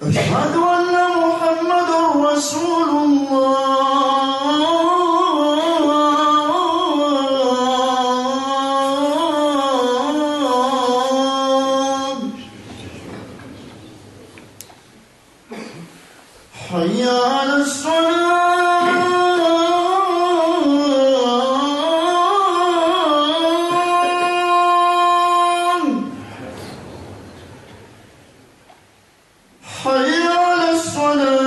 أشهد أن محمدًا رسول الله. حي على الصلاة. حي على الصلاة.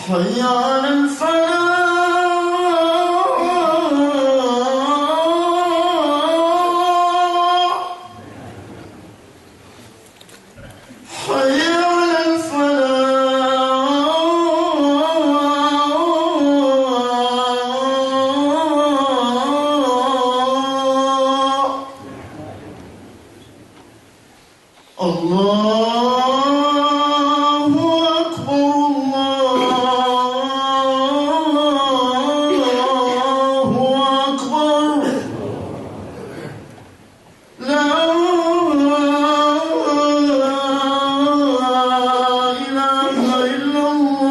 حي على الفلاح. حي على الفلاح. الله أكبر. الله أكبر. لا إله إلا الله.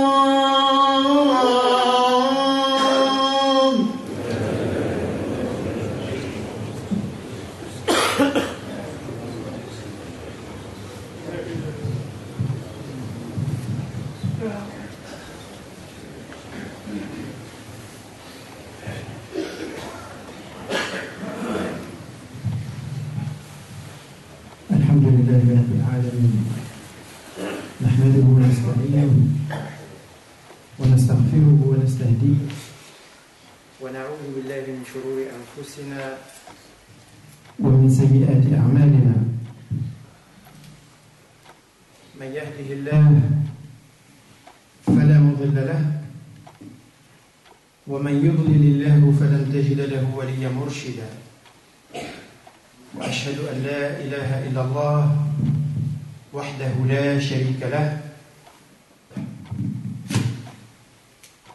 الحمد لله رب العالمين، نحمده ونستعينه ونستغفره ونستهديه ونعوذ بالله من شرور أنفسنا ومن سيئات أعمالنا. من يهده الله فلا مضل له، ومن يضلل الله فلن تجد له وليا مرشدا. وأشهد أن لا إله إلا الله وحده لا شريك له،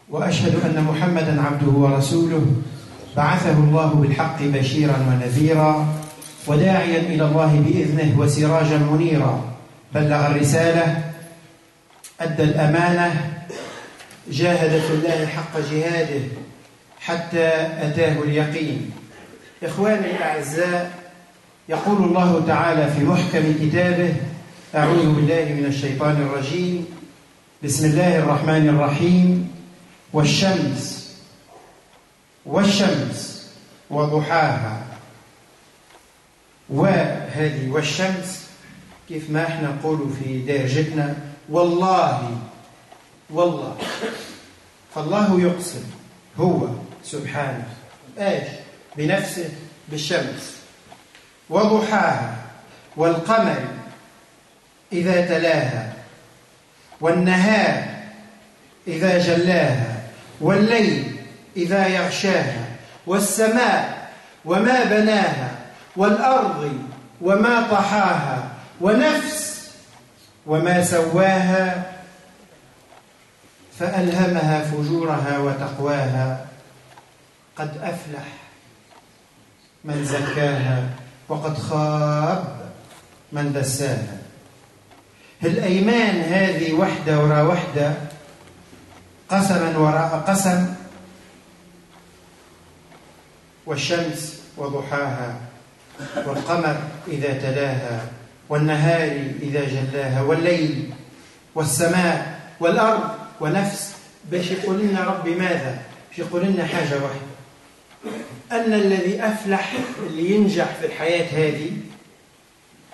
وأشهد أن محمدًا عبده ورسوله بعثه الله بالحق بشيرًا ونذيرًا وداعيًا إلى الله بإذنه وسراجًا منيرًا. بلغ الرسالة، أدى الأمانة، جاهد في الله حق جهاده حتى أتاه اليقين. إخواني الأعزاء، يقول الله تعالى في محكم كتابه: أعوذ بالله من الشيطان الرجيم، بسم الله الرحمن الرحيم، والشمس وضحاها. وهذه والشمس كيف ما احنا نقول في دارجتنا والله، فالله يقسم هو سبحانه ايش بنفسه بالشمس وضحاها والقمر إذا تلاها والنهار إذا جلاها والليل إذا يغشاها والسماء وما بناها والأرض وما طحاها ونفس وما سواها فألهمها فجورها وتقواها. قد أفلح من زكاها وقد خاب من دساها. الأيمان هذه وحدة وراء وحدة، قسما وراء قسم. والشمس وضحاها والقمر إذا تلاها والنهار إذا جلاها والليل والسماء والأرض ونفس. باش يقول لنا ربي ماذا؟ باش يقول لنا حاجة واحدة، أن الذي أفلح، اللي ينجح في الحياة هذه،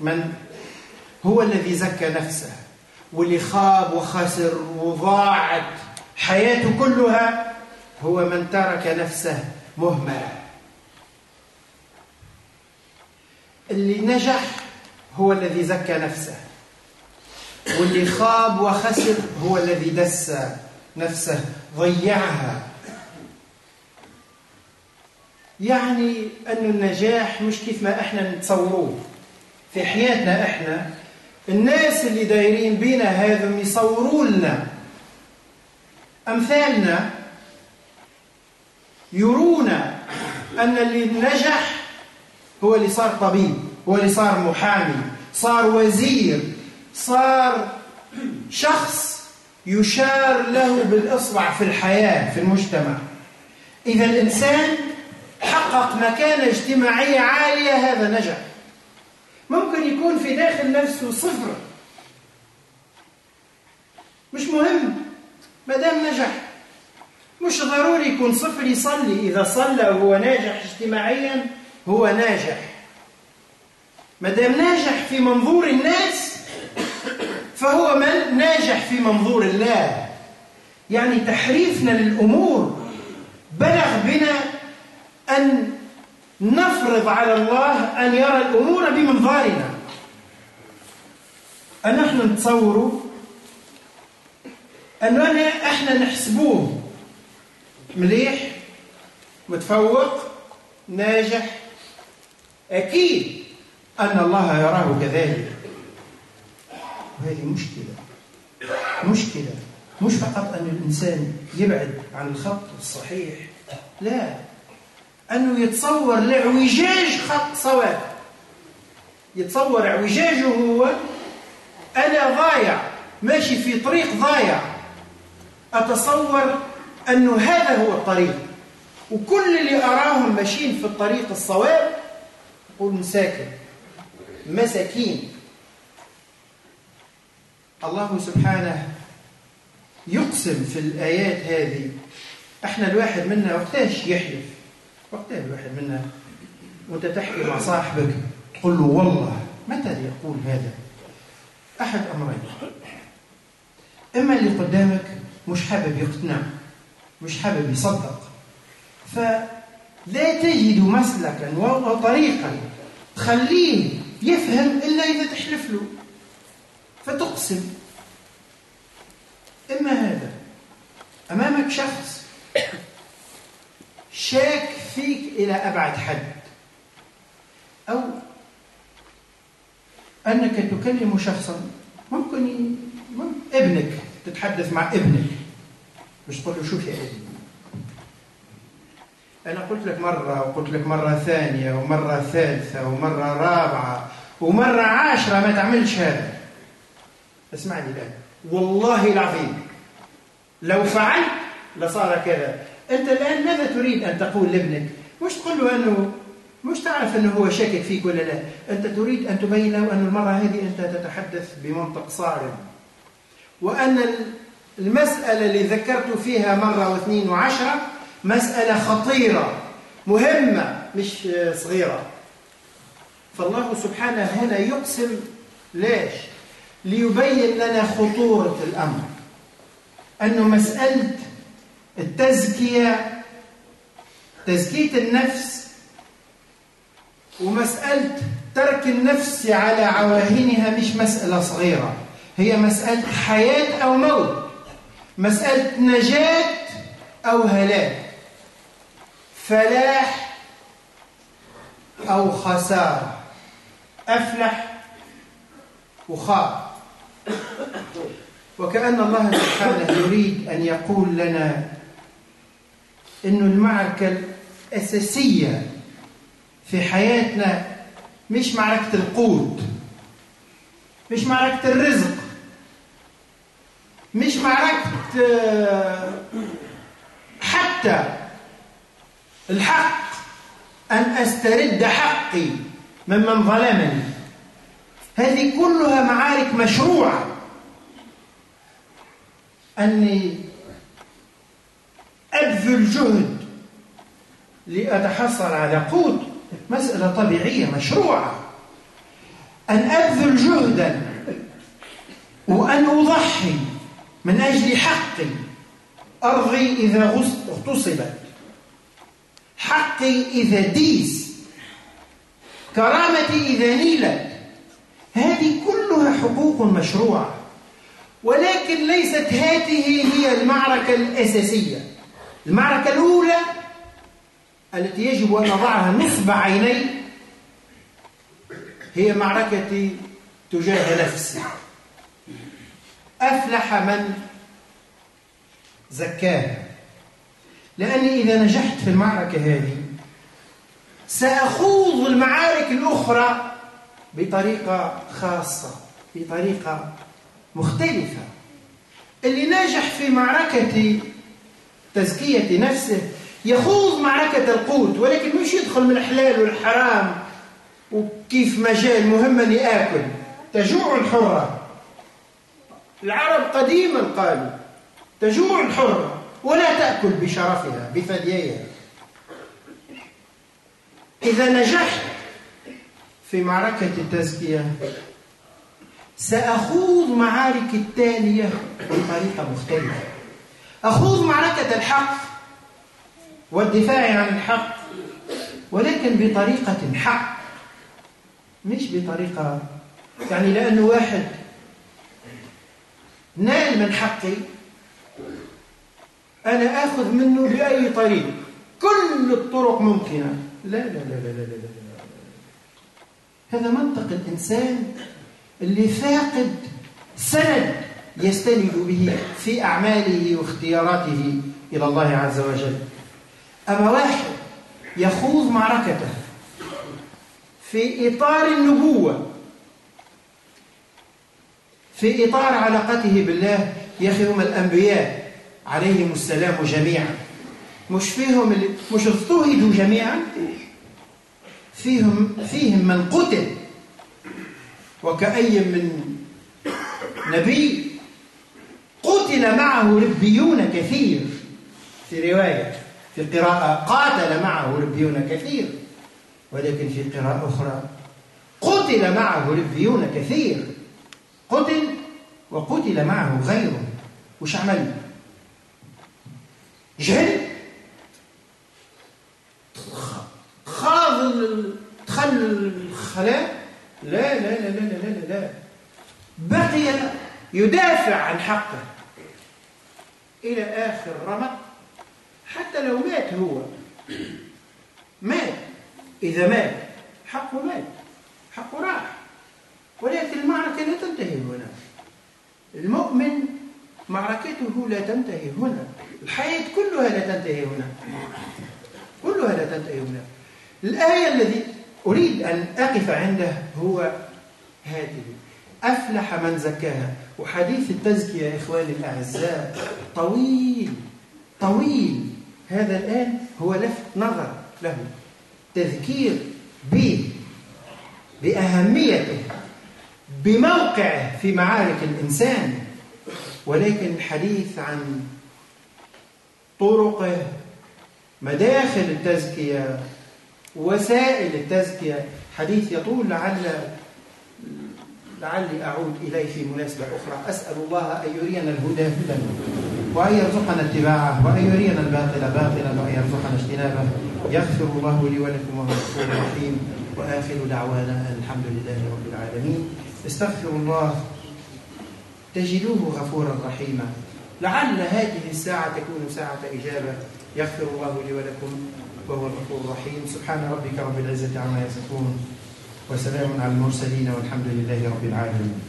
من هو الذي زكى نفسه، واللي خاب وخسر وضاعت حياته كلها هو من ترك نفسه مهملة. اللي نجح هو الذي زكى نفسه، واللي خاب وخسر هو الذي دس نفسه ضيعها. يعني أن النجاح مش كيف ما احنا نتصوروه في حياتنا. احنا الناس اللي دايرين بينا هذم يصوروا لنا أمثالنا يرون أن اللي نجح هو اللي صار طبيب، هو اللي صار محامي، صار وزير، صار شخص يشار له بالإصبع في الحياة في المجتمع. إذا الإنسان حقق مكانة اجتماعية عالية هذا نجح. ممكن يكون في داخل نفسه صفر، مش مهم ما دام نجح. مش ضروري يكون صفر يصلي، إذا صلى وهو ناجح اجتماعيا هو ناجح. ما دام ناجح في منظور الناس فهو من ناجح في منظور الله. يعني تحريفنا للأمور بلغ بنا أن نفرض على الله أن يرى الأمور بمنظارنا. أن نحن نتصوروا أننا إحنا نحسبوه مليح، متفوق، ناجح، أكيد أن الله يراه كذلك. وهذه مشكلة. مش فقط أن الإنسان يبعد عن الخط الصحيح، لا، أنه يتصور لاعوجاج خط صواب، يتصور اعوجاجه هو أنا ضايع ماشي في طريق ضايع، أتصور أنه هذا هو الطريق، وكل اللي أراهم ماشيين في الطريق الصواب يقول مساكين. الله سبحانه يقسم في الآيات هذه. احنا الواحد منا وقتاش يحلف، وقتاش الواحد منا وانت تحكي مع صاحبك تقول له والله، متى يقول هذا؟ أحد أمرين: إما اللي قدامك مش حابب يقتنع، مش حابب يصدق، فلا تجد مسلكا وطريقا تخليه يفهم إلا إذا تحلف له فتقسم. إما هذا أمامك شخص شاك فيك إلى أبعد حد، أو أنك تكلم شخصا ممكن ابنك، تتحدث مع ابنك مش تقول له شوف يا ابني، أنا قلت لك مرة وقلت لك مرة ثانية ومرة ثالثة ومرة رابعة ومرة 10 ما تعملش هذا. اسمعني الآن، والله العظيم لو فعلت لصار كذا. أنت الآن ماذا تريد أن تقول لابنك؟ مش تقول له أنه مش تعرف أنه هو شاكك فيك ولا لا، أنت تريد أن تبين له أن المرة هذه أنت تتحدث بمنطق صارم، وأن المسألة اللي ذكرت فيها مرة واثنين وعشرة مسألة خطيرة مهمة مش صغيرة. فالله سبحانه هنا يقسم ليش؟ ليبين لنا خطورة الأمر، أنه مسألة التزكية، تزكية النفس، ومسألة ترك النفس على عواهنها مش مسألة صغيرة، هي مسألة حياة أو موت، مسألة نجاة أو هلاك، فلاح أو خسارة، أفلح وخاب. وكأن الله سبحانه يريد أن يقول لنا إنه المعركة الأساسية في حياتنا مش معركة القوت، مش معركة الرزق، مش معركة حتى الحق، أن أسترد حقي ممن ظلمني. هذه كلها معارك مشروعة. أني أبذل جهد لأتحصل على قوت مسألة طبيعية مشروعة. أن أبذل جهدا وأن أضحي من أجل حقي، أرضي إذا اغتصبت، حقي إذا ديس، كرامتي إذا نيلت، هذه كلها حقوق مشروعة. ولكن ليست هذه هي المعركة الأساسية. المعركة الأولى التي يجب أن نضعها نصب عيني هي معركتي تجاه نفسي. أفلح من زكاها، لأني إذا نجحت في المعركة هذه سأخوض المعارك الأخرى بطريقة خاصة، بطريقة مختلفة. اللي ناجح في معركة تزكية نفسه يخوض معركة القوت، ولكن مش يدخل من الحلال والحرام وكيف مجال مهم أني آكل. تجوع الحرة، العرب قديما قالوا تجوع الحرة ولا تأكل بشرفها بثدييها. إذا نجحت في معركة التزكية سأخوض معارك التالية بطريقة مختلفة. أخوض معركة الحق والدفاع عن الحق، ولكن بطريقة حق، مش بطريقة يعني لأنه واحد نال من حقي أنا آخذ منه بأي طريق، كل الطرق ممكنة. لا لا لا لا لا لا لا. هذا منطق الإنسان اللي فاقد سند يستند به في أعماله واختياراته إلى الله عز وجل. أما واحد يخوض معركته في إطار النبوة، في إطار علاقته بالله. يا أخي هم الأنبياء عليهم السلام جميعا، مش اضطهدوا جميعا، فيهم من قتل، وكأي من نبي قتل معه ربيون كثير. في رواية، في قراءة قاتل معه ربيون كثير، ولكن في قراءة أخرى قتل معه ربيون كثير. قتل وقتل معه غيره. وش عمل؟ جهل، دخل الخلاء. لا لا لا لا لا لا لا، بقي يدافع عن حقه إلى آخر رمق. حتى لو مات هو مات، إذا مات حقه مات، حقه راح. ولكن المعركة لا تنتهي هنا. المؤمن معركته لا تنتهي هنا، الحياة كلها لا تنتهي هنا، كلها لا تنتهي هنا. الآية الذي أريد أن أقف عنده هو هذه: أفلح من زكاها. وحديث التزكية يا إخواني الأعزاء طويل طويل. هذا الآن هو لفت نظر له، تذكير به، بأهميته، بموقعه في معارك الإنسان. ولكن الحديث عن طرقه، مداخل التزكية، وسائل التزكية، حديث يطول. لعلي أعود إليه في مناسبة أخرى. أسأل الله أن يرينا الهدى هدى، وأن يرزقنا اتباعه، وأن يرينا الباطل باطلا، وأن يرزقنا اجتنابه. يغفر الله لي ولكم وهو الغفور الرحيم. وآخر دعوانا أن الحمد لله رب العالمين. استغفروا الله تجدوه غفورا رحيما. لعل هذه الساعة تكون ساعة إجابة. يغفر الله لي ولكم وهو الغفور الرحيم. سبحان ربك رب العزة عما يصفون، وسلام على المرسلين، والحمد لله رب العالمين.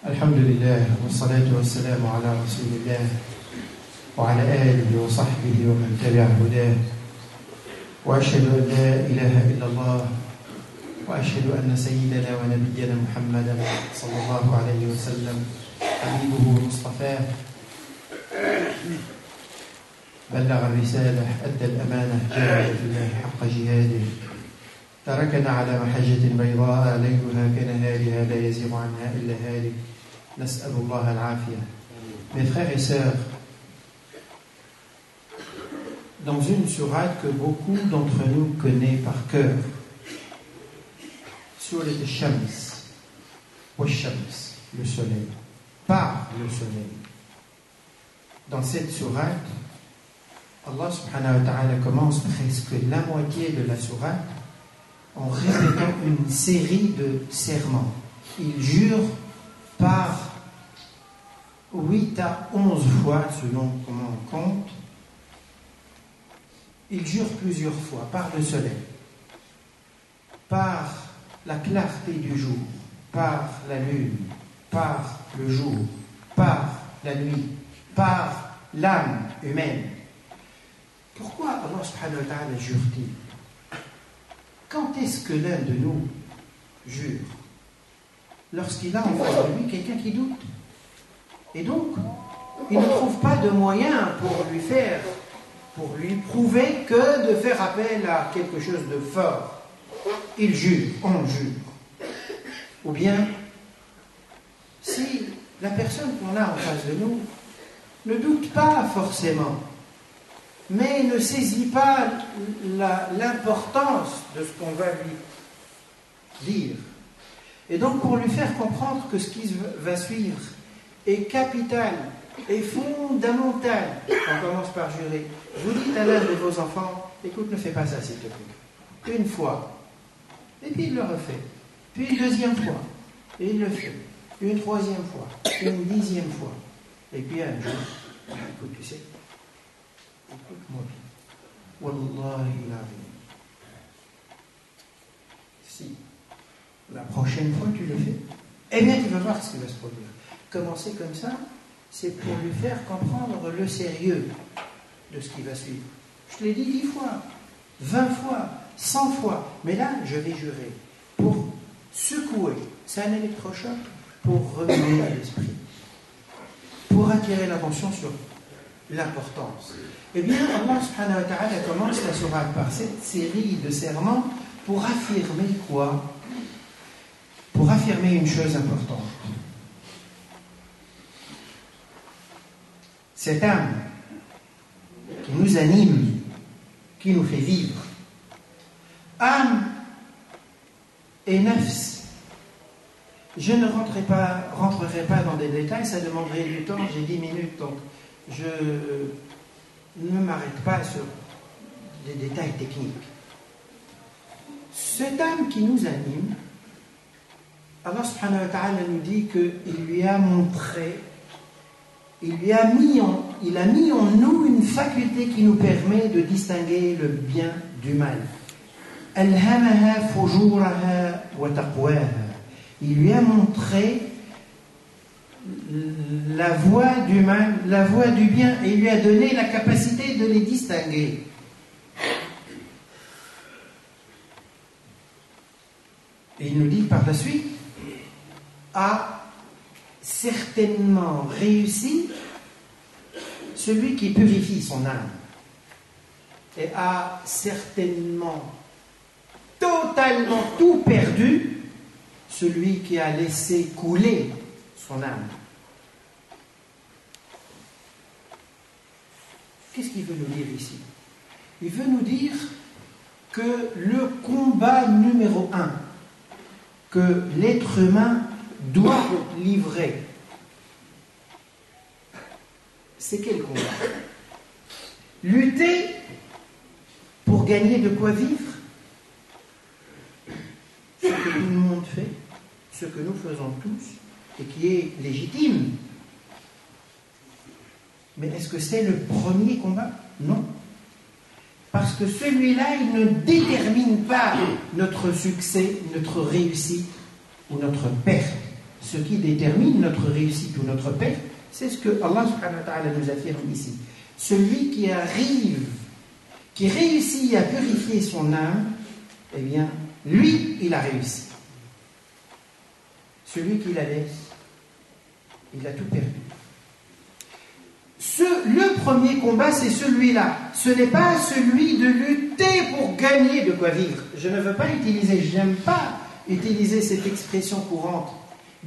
الحمد لله والصلاة والسلام على رسول الله وعلى آله وصحبه ومن تبع هداه. وأشهد أن لا إله إلا الله، وأشهد أن سيدنا ونبينا محمدا صلى الله عليه وسلم حبيبه ومصطفاه، بلغ الرسالة، أدى الأمانة، جاهد في الله حق جهاده، تركنا على محجة بيضاء ليلها كنهارها لا يزيغ عنها إلا هالك. نسأل الله العافية. Mes frères et sœurs, dans une sourate que beaucoup d'entre nous connaissent par cœur, Surat al-Shams, Wal-Shams, le soleil, par le soleil. Dans cette sourate, Allah subhanahu wa ta'ala commence presque la moitié de la sourate en répétant une série de serments. Il jure par 8 à 11 fois, selon comment on compte. Il jure plusieurs fois par le soleil, par la clarté du jour, par la lune, par le jour, par la nuit, par l'âme humaine. Pourquoi Allah subhanahu wa ta'ala jure-t-il? Quand est-ce que l'un de nous jure? Lorsqu'il a en face de lui quelqu'un qui doute. Et donc, il ne trouve pas de moyen pour lui prouver que de faire appel à quelque chose de fort. Il jure, on jure. Ou bien, si la personne qu'on a en face de nous ne doute pas forcément, mais ne saisit pas l'importance de ce qu'on va lui dire. Et donc, pour lui faire comprendre que ce qui va suivre est capital, est fondamental, on commence par jurer. Vous dites à l'un de vos enfants, écoute, ne fais pas ça s'il te plaît. Une fois. Et puis il le refait. Puis une deuxième fois. Et il le fait. Une troisième fois. Une 10e fois. Et puis un jour, écoute, tu sais, écoute-moi bien. Wallahi l'azim. Si la prochaine fois tu le fais, eh bien tu vas voir ce qui va se produire. Commencer comme ça, c'est pour lui faire comprendre le sérieux de ce qui va suivre. Je te l'ai dit 10 fois, 20 fois, 100 fois, mais là je vais jurer pour secouer. C'est un électrochoc pour remuer l'esprit, pour attirer l'attention sur l'importance. Eh bien, Allah subhanahu wa ta'ala commence la sourate par cette série de serments pour affirmer quoi? Pour affirmer une chose importante. Cette âme qui nous anime, qui nous fait vivre, âme et nafs. Je ne rentrerai pas dans des détails, ça demanderait du temps, j'ai 10 minutes, donc je ne m'arrête pas sur des détails techniques. Cette âme qui nous anime, Allah subhanahu wa ta'ala nous dit qu'il lui a montré, il a mis en nous une faculté qui nous permet de distinguer le bien du mal. Alhamaha fujuraha wa taqwaha. Il lui a montré la voie du mal, la voie du bien, et il lui a donné la capacité de les distinguer. Et il nous dit par la suite, a certainement réussi celui qui purifie son âme, et a certainement totalement tout perdu celui qui a laissé couler son âme. Qu'est-ce qu'il veut nous dire ici? Il veut nous dire que le combat numéro 1 que l'être humain doit livrer, c'est quel combat? Lutter pour gagner de quoi vivre, ce que tout le monde fait, ce que nous faisons tous, et qui est légitime. Mais est-ce que c'est le premier combat? Non. Parce que celui-là, il ne détermine pas notre succès, notre réussite ou notre perte. Ce qui détermine notre réussite ou notre perte, c'est ce que Allah subhanahu wa ta'ala nous affirme ici. Celui qui arrive, qui réussit à purifier son âme, eh bien, lui, il a réussi. Celui qui la laisse, il a tout perdu. Le premier combat, c'est celui-là. Ce n'est pas celui de lutter pour gagner de quoi vivre. Je ne veux pas utiliser, j'aime pas utiliser cette expression courante,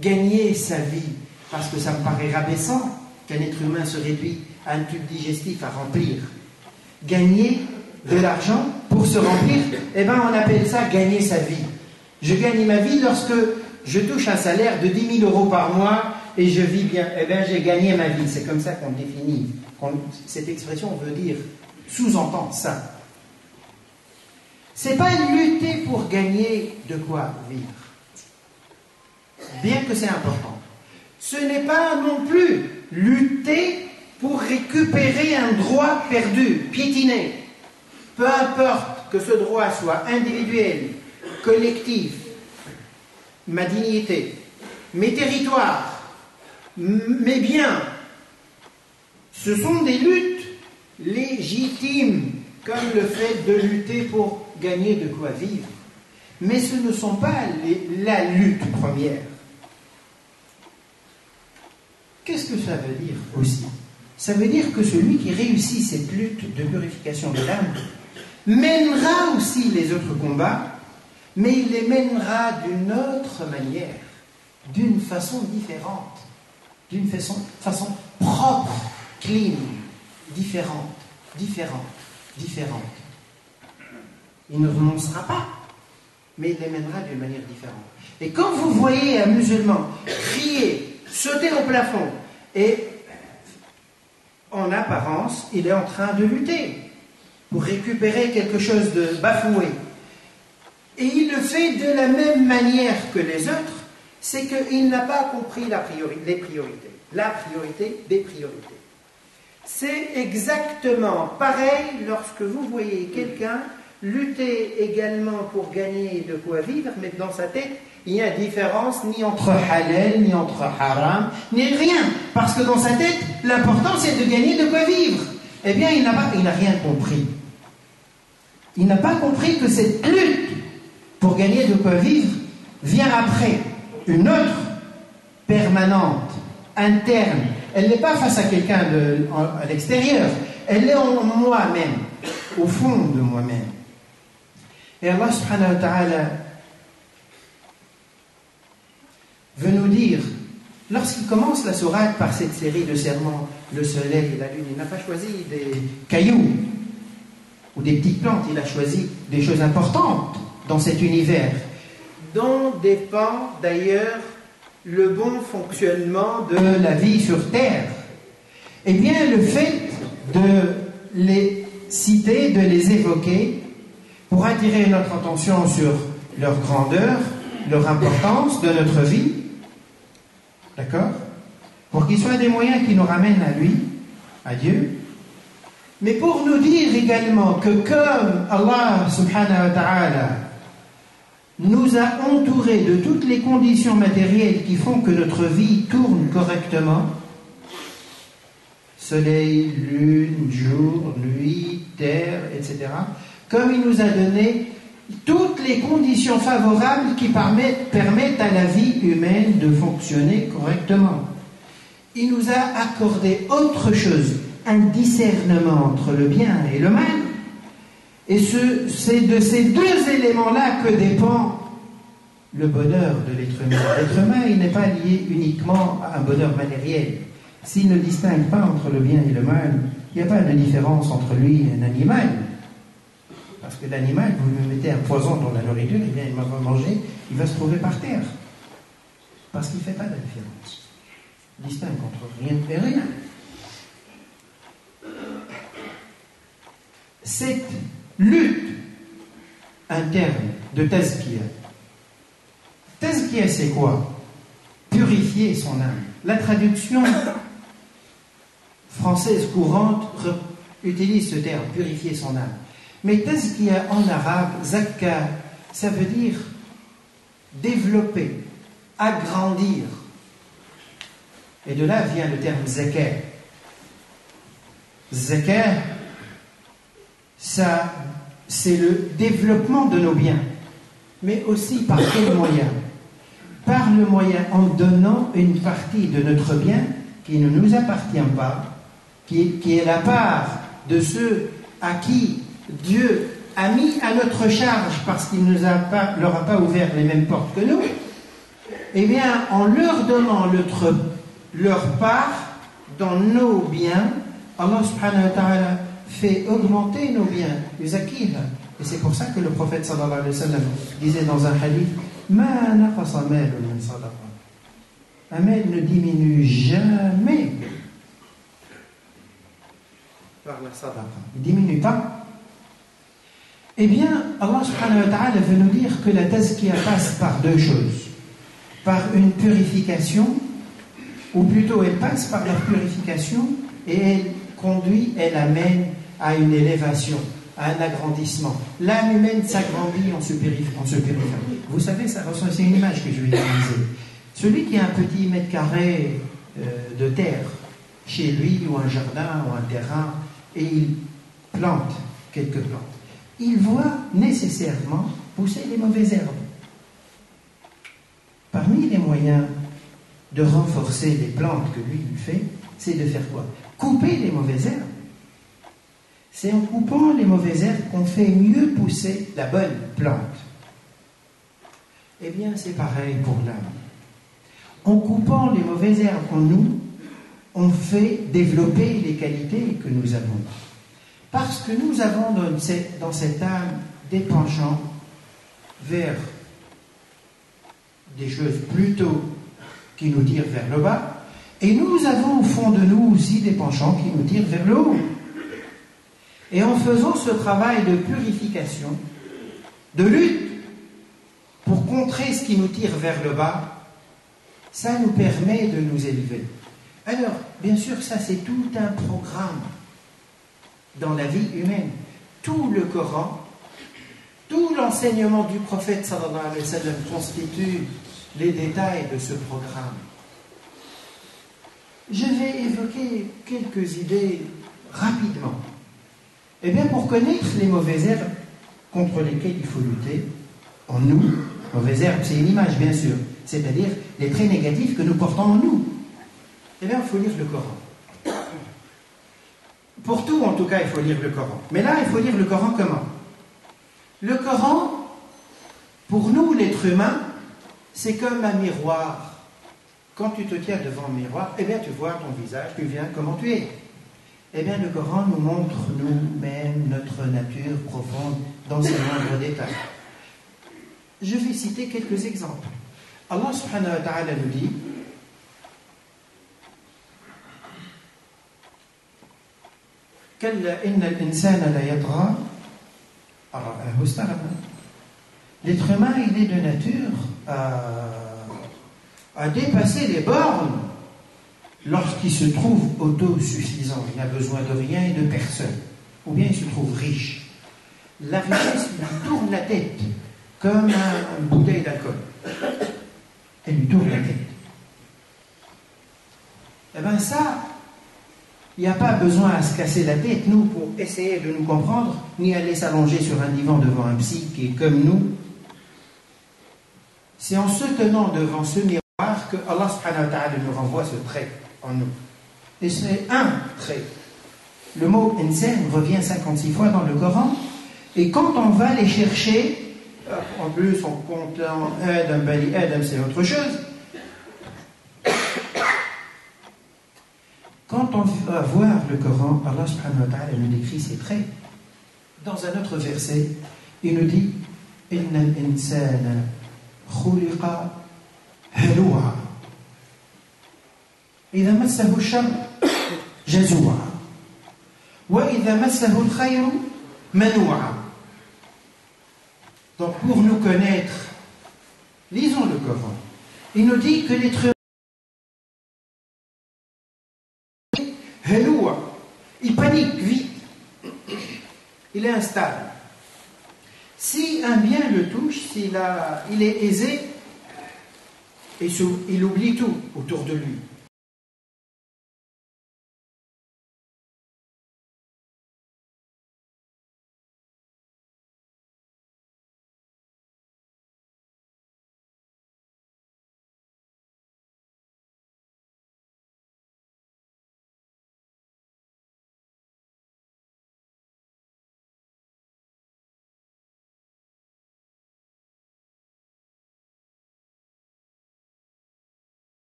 gagner sa vie, parce que ça me paraît rabaissant qu'un être humain se réduit à un tube digestif à remplir. Gagner de l'argent pour se remplir, eh bien on appelle ça gagner sa vie. Je gagne ma vie lorsque je touche un salaire de 10 000 € par mois et je vis bien. Eh bien j'ai gagné ma vie, c'est comme ça qu'on définit. Cette expression veut dire, sous-entend ça. C'est pas lutter pour gagner de quoi vivre, bien que c'est important. Ce n'est pas non plus lutter pour récupérer un droit perdu, piétiné. Peu importe que ce droit soit individuel, collectif, ma dignité, mes territoires, mes biens, ce sont des luttes légitimes, comme le fait de lutter pour gagner de quoi vivre. Mais ce ne sont pas la lutte première. Qu'est-ce que ça veut dire aussi? Ça veut dire que celui qui réussit cette lutte de purification de l'âme mènera aussi les autres combats, mais il les mènera d'une autre manière, d'une façon différente, d'une façon propre, clean, différente. Il ne renoncera pas, mais il les mènera d'une manière différente. Et quand vous voyez un musulman crier, sauter au plafond, et en apparence, il est en train de lutter pour récupérer quelque chose de bafoué, et il le fait de la même manière que les autres, c'est qu'il n'a pas compris la priorité des priorités. C'est exactement pareil lorsque vous voyez quelqu'un lutter également pour gagner de quoi vivre, mais dans sa tête, il n'y a différence ni entre halal, ni entre haram, ni rien. Parce que dans sa tête, l'important c'est de gagner de quoi vivre. Eh bien, il n'a rien compris. Il n'a pas compris que cette lutte pour gagner de quoi vivre vient après une autre permanente, interne. Elle n'est pas face à quelqu'un à l'extérieur, elle est en moi-même, au fond de moi-même. Et Allah subhanahu wa ta'ala veut nous dire, lorsqu'il commence la sourate par cette série de serments, le soleil et la lune, il n'a pas choisi des cailloux ou des petites plantes, il a choisi des choses importantes dans cet univers, dont dépend d'ailleurs le bon fonctionnement de la vie sur Terre. Eh bien, le fait de les citer, de les évoquer, pour attirer notre attention sur leur grandeur, leur importance de notre vie, d'accord? Pour qu'ils soient des moyens qui nous ramènent à lui, à Dieu, mais pour nous dire également que comme Allah subhanahu wa ta'ala nous a entourés de toutes les conditions matérielles qui font que notre vie tourne correctement, soleil, lune, jour, nuit, terre, etc., comme il nous a donné toutes les conditions favorables qui permettent à la vie humaine de fonctionner correctement. Il nous a accordé autre chose, un discernement entre le bien et le mal. Et c'est de ces deux éléments-là que dépend le bonheur de l'être humain. L'être humain, il n'est pas lié uniquement à un bonheur matériel. S'il ne distingue pas entre le bien et le mal, il n'y a pas de différence entre lui et un animal. Parce que l'animal, vous lui mettez un poison dans la nourriture, eh bien il va manger, il va se trouver par terre. Parce qu'il ne fait pas de différence. Il distingue entre rien et rien. Cette lutte interne de tazkiya. Tazkiya, c'est quoi? Purifier son âme. La traduction française courante utilise ce terme, purifier son âme. Mais tazkiya en arabe, zakka, ça veut dire développer, agrandir. Et de là vient le terme zakah. Zakah, ça, c'est le développement de nos biens. Mais aussi par quel moyen? Par le moyen en donnant une partie de notre bien qui ne nous appartient pas, qui est la part de ceux à qui Dieu a mis à notre charge parce qu'il ne leur a pas ouvert les mêmes portes que nous. Eh bien, en leur donnant leur part dans nos biens, Allah subhanahu wa ta'ala fait augmenter nos biens, yuzakiha. Et c'est pour ça que le prophète sallallahu alayhi wa sallam disait dans un hadith, ma naqasa malun min sadaqa. Un mal ne diminue jamais par la sadaqa. Il ne diminue pas. Eh bien, Allah subhanahu wa ta'ala veut nous dire que la tazkiya passe par deux choses. Par une purification ou plutôt elle passe par leur purification et elle conduit, elle amène à une élévation, à un agrandissement. L'âme humaine s'agrandit en se purifiant. Vous savez, ça ressemble, c'est une image que je vais utiliser. Celui qui a un petit mètre carré de terre chez lui, ou un jardin, ou un terrain, et il plante quelques plantes, il voit nécessairement pousser les mauvaises herbes. Parmi les moyens de renforcer les plantes que lui fait, c'est de faire quoi? Couper les mauvaises herbes. C'est en coupant les mauvaises herbes qu'on fait mieux pousser la bonne plante. Eh bien, c'est pareil pour l'âme. En coupant les mauvaises herbes en nous, on fait développer les qualités que nous avons. Parce que nous avons dans cette âme des penchants vers des choses plutôt qui nous tirent vers le bas, et nous avons au fond de nous aussi des penchants qui nous tirent vers le haut. Et en faisant ce travail de purification, de lutte, pour contrer ce qui nous tire vers le bas, ça nous permet de nous élever. Alors, bien sûr, ça c'est tout un programme dans la vie humaine. Tout le Coran, tout l'enseignement du prophète sallallahu alayhi wa sallam constitue les détails de ce programme. Je vais évoquer quelques idées rapidement. Eh bien, pour connaître les mauvaises herbes contre lesquelles il faut lutter, en nous, mauvaises herbes, c'est une image, bien sûr, c'est-à-dire les traits négatifs que nous portons en nous. Eh bien, il faut lire le Coran. Pour tout, en tout cas, il faut lire le Coran. Mais là, il faut lire le Coran comment? Le Coran, pour nous, l'être humain, c'est comme un miroir. Quand tu te tiens devant un miroir, eh bien, tu vois ton visage, tu viens comment tu es. Eh bien, le Coran nous montre nous-mêmes notre nature profonde dans ses moindres détails. Je vais citer quelques exemples. Allah subhanahu wa ta'ala nous dit كلا إن الإنسان ليطغى أن رآه استغنى. L'être humain, il est de nature à dépasser les bornes lorsqu'il se trouve autosuffisant. Il n'a besoin de rien et de personne. Ou bien il se trouve riche. La richesse lui tourne la tête comme une bouteille d'alcool. Elle lui tourne la tête. Eh bien ça, il n'y a pas besoin à se casser la tête, nous, pour essayer de nous comprendre, ni aller s'allonger sur un divan devant un psy qui est comme nous. C'est en se tenant devant ce miroir que Allah subhanahu wa ta'ala nous renvoie ce trait en nous. Et c'est un trait. Le mot insan revient 56 fois dans le Coran, et quand on va les chercher, en plus on compte en Adam, Bali Adam, c'est autre chose. Quand on va voir le Coran, Allah subhanahu wa ta'ala nous décrit ses traits. Dans un autre verset, il nous dit Inna al-insana khuliqa halu'a. إذا مسه الشر جزوعا وإذا مسه الخير منوعا. Donc pour nous connaître, lisons le Coran. Il nous dit que l'être humain, il panique vite, il est instable. Si un bien le touche, il est aisé, et il oublie tout autour de lui.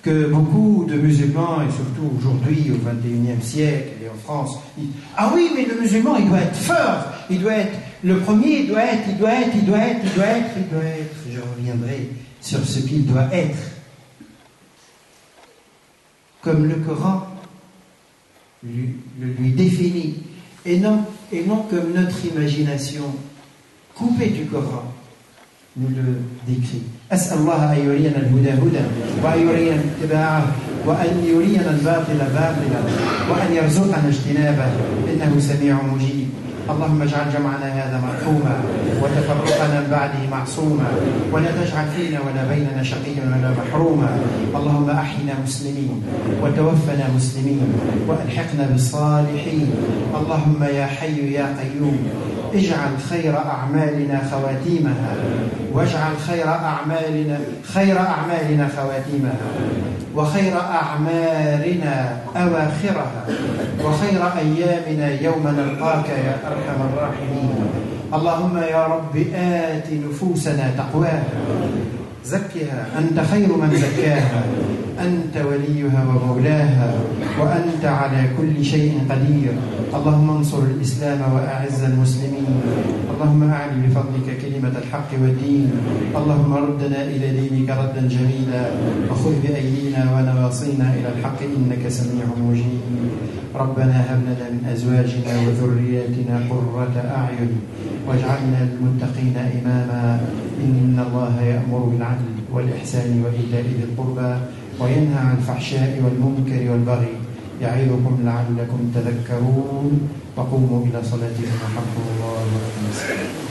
que beaucoup de musulmans, et surtout aujourd'hui, au XXIe siècle et en France, disent « Ah oui, mais le musulman, il doit être fort, il doit être le premier, il doit être. » Je reviendrai sur ce qu'il doit être. Comme le Coran lui définit, et non comme notre imagination coupée du Coran nous le décrit. أسأل الله أن يرينا الهدى هدى وأن يرينا اتباعه وأن يرينا الباطل باطلا وأن يرزقنا اجتنابه إنه سميع مجيب. اللهم اجعل جمعنا هذا مرحوما وتفرقنا من بعده معصوما ولا تجعل فينا ولا بيننا شقيا ولا محروما. اللهم أحينا مسلمين وتوفنا مسلمين وألحقنا بالصالحين. اللهم يا حي يا قيوم اجعل خير أعمالنا خواتيمها واجعل خير أعمالنا خواتيمها وخير أعمارنا أواخرها وخير أيامنا يوم نلقاك يا أرحم الراحمين. اللهم يا رب آت نفوسنا تقواها زكها أنت خير من زكاها أنت وليها ومولاها وأنت على كل شيء قدير. اللهم انصر الإسلام وأعز المسلمين. اللهم أعلي بفضلك كلمة الحق والدين. اللهم ردنا إلى دينك ردا جميلا وخذ بأيدينا ونواصينا إلى الحق إنك سميع مجيب. ربنا هب لنا من أزواجنا وذرياتنا قرة أعين واجعلنا للمتقين إماما. إن الله يأمر بالعدل والإحسان وإيتاء ذي القربى وينهى عن الفحشاء والمنكر والبغي يعظكم لعلكم تذكرون. وقوموا إلى صلاتكم يرحمكم الله.